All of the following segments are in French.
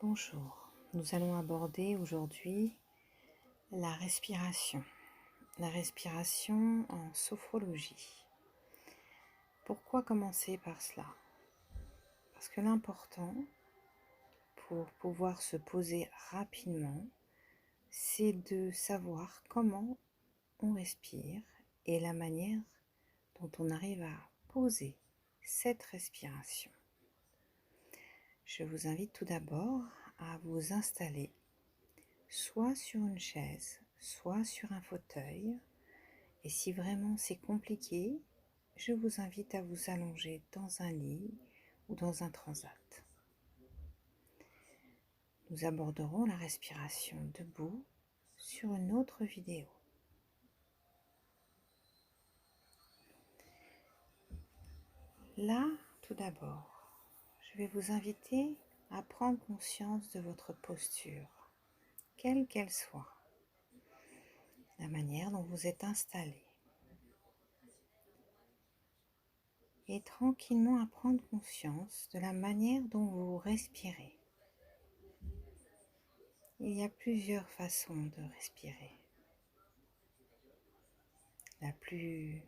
Bonjour, nous allons aborder aujourd'hui la respiration en sophrologie. Pourquoi commencer par cela? Parce que l'important pour pouvoir se poser rapidement, c'est de savoir comment on respire et la manière dont on arrive à poser cette respiration. Je vous invite tout d'abord à vous installer soit sur une chaise, soit sur un fauteuil. Et si vraiment c'est compliqué, je vous invite à vous allonger dans un lit ou dans un transat. Nous aborderons la respiration debout sur une autre vidéo. Là, tout d'abord, je vais vous inviter à prendre conscience de votre posture, quelle qu'elle soit, la manière dont vous êtes installé. Et tranquillement à prendre conscience de la manière dont vous respirez. Il y a plusieurs façons de respirer. La plus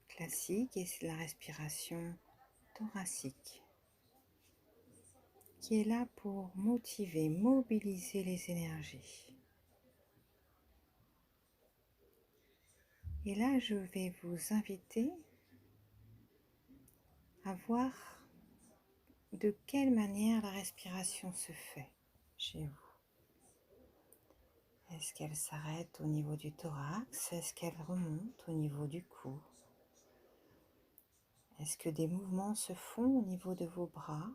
classique est la respiration thoracique, qui est là pour motiver, mobiliser les énergies. Et là, je vais vous inviter à voir de quelle manière la respiration se fait chez vous. Est-ce qu'elle s'arrête au niveau du thorax? Est-ce qu'elle remonte au niveau du cou? Est-ce que des mouvements se font au niveau de vos bras,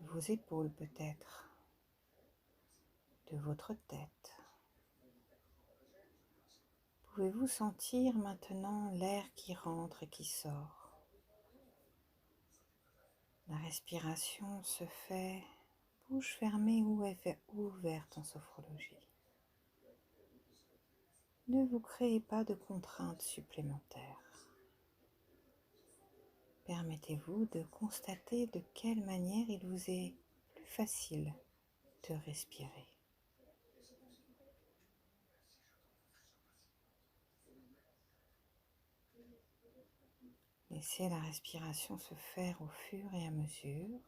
de vos épaules peut-être, de votre tête? Pouvez-vous sentir maintenant l'air qui rentre et qui sort? La respiration se fait bouche fermée ou ouverte en sophrologie. Ne vous créez pas de contraintes supplémentaires. Permettez-vous de constater de quelle manière il vous est plus facile de respirer. Laissez la respiration se faire au fur et à mesure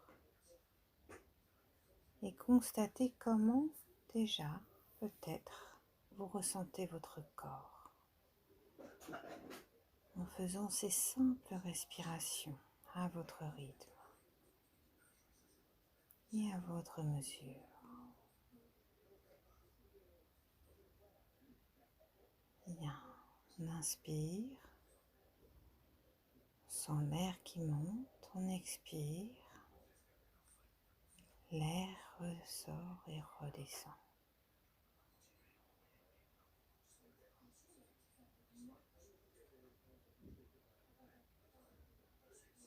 et constatez comment déjà, peut-être, vous ressentez votre corps en faisant ces simples respirations à votre rythme et à votre mesure. Bien, on inspire, on sent l'air qui monte, on expire, l'air ressort et redescend.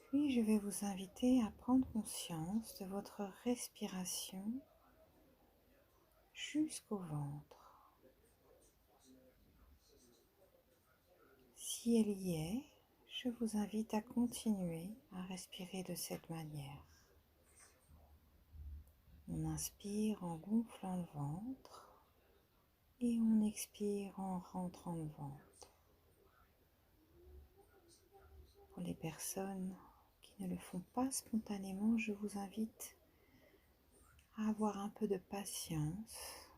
Puis je vais vous inviter à prendre conscience de votre respiration jusqu'au ventre. Si elle y est, je vous invite à continuer à respirer de cette manière. On inspire en gonflant le ventre et on expire en rentrant le ventre. Pour les personnes qui ne le font pas spontanément, je vous invite à avoir un peu de patience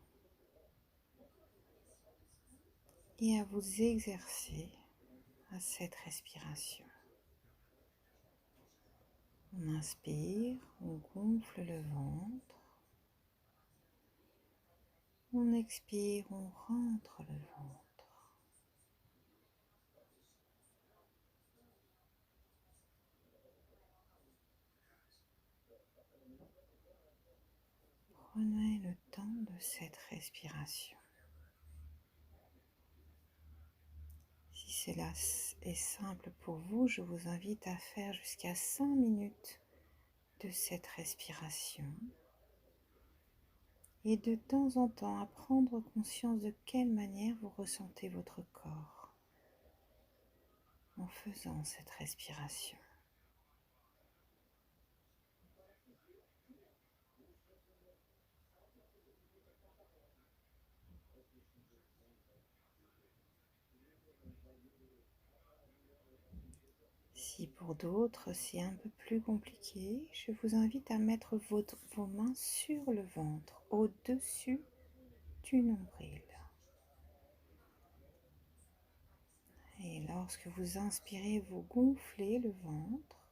et à vous exercer à cette respiration. On inspire, on gonfle le ventre. On expire, on rentre le ventre. Prenez le temps de cette respiration. Si cela est simple pour vous, je vous invite à faire jusqu'à 5 minutes de cette respiration et de temps en temps à prendre conscience de quelle manière vous ressentez votre corps en faisant cette respiration. Si pour d'autres c'est un peu plus compliqué, je vous invite à mettre vos mains sur le ventre, au-dessus du nombril. Et lorsque vous inspirez, vous gonflez le ventre.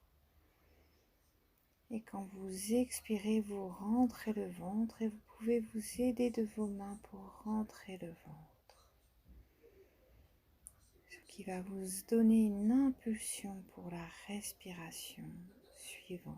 Et quand vous expirez, vous rentrez le ventre et vous pouvez vous aider de vos mains pour rentrer le ventre. Ce qui va vous donner une impulsion pour la respiration suivante.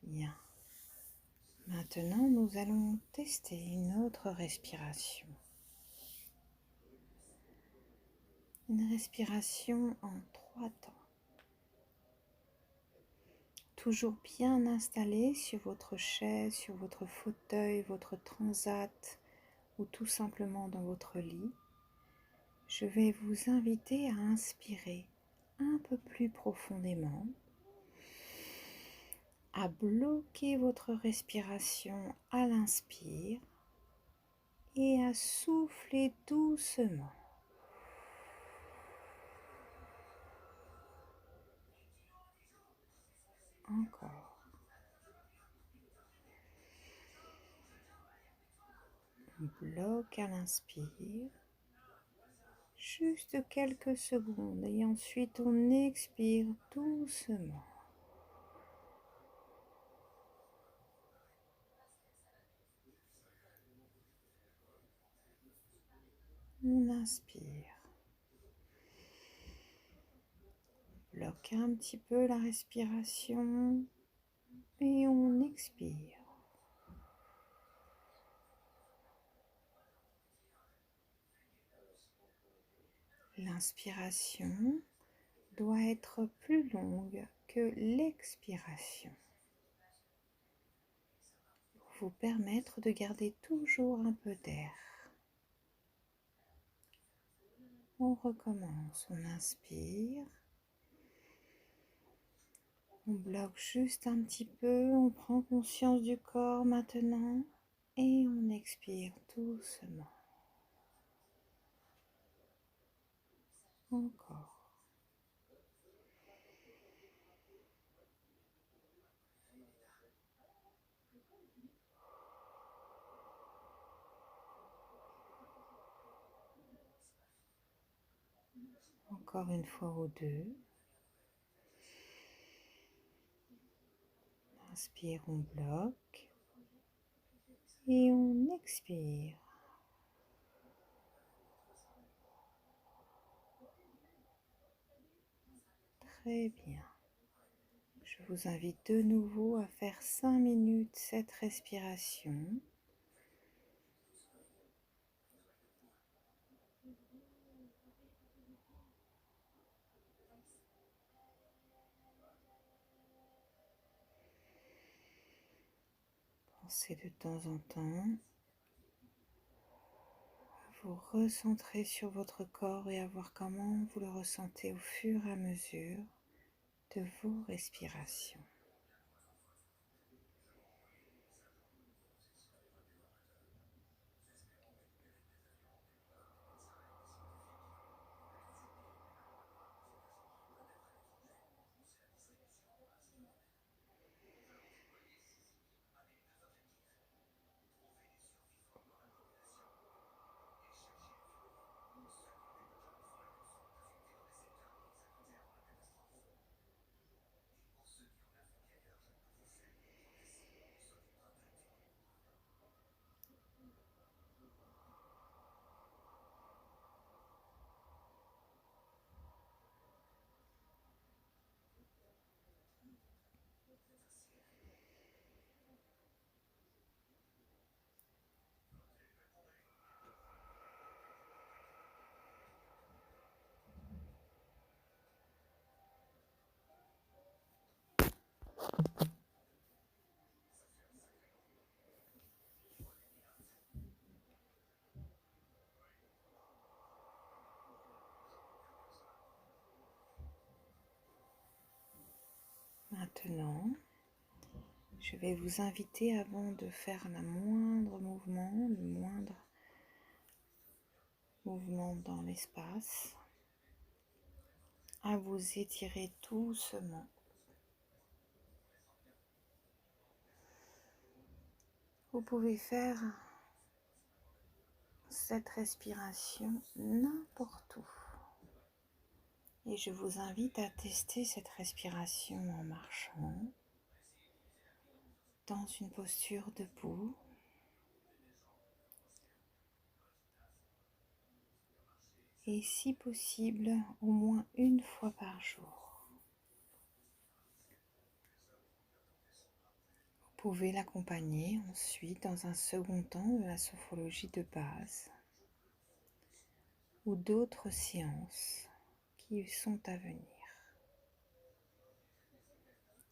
Bien. Maintenant, nous allons tester une autre respiration. Une respiration en 3 temps. Toujours bien installé sur votre chaise, sur votre fauteuil, votre transat ou tout simplement dans votre lit. Je vais vous inviter à inspirer un peu plus profondément, à bloquer votre respiration à l'inspire et à souffler doucement. Encore. On bloque à l'inspire, juste quelques secondes et ensuite on expire doucement. On inspire. Bloque un petit peu la respiration et on expire. L'inspiration doit être plus longue que l'expiration pour vous permettre de garder toujours un peu d'air. On recommence, on inspire, on bloque juste un petit peu, on prend conscience du corps maintenant et on expire doucement. Encore. Encore une fois ou deux. Inspire, on bloque et on expire. Très bien. Je vous invite de nouveau à faire 5 minutes cette respiration. Pensez de temps en temps à vous recentrer sur votre corps et à voir comment vous le ressentez au fur et à mesure de vos respirations. Maintenant, je vais vous inviter, avant de faire le moindre mouvement dans l'espace, à vous étirer doucement. Vous pouvez faire cette respiration n'importe où. Et je vous invite à tester cette respiration en marchant, dans une posture debout. Et si possible, au moins une fois par jour. Vous pouvez l'accompagner ensuite dans un second temps de la sophrologie de base ou d'autres séances qui sont à venir.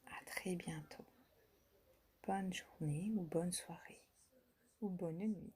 À très bientôt. Bonne journée ou bonne soirée ou bonne nuit.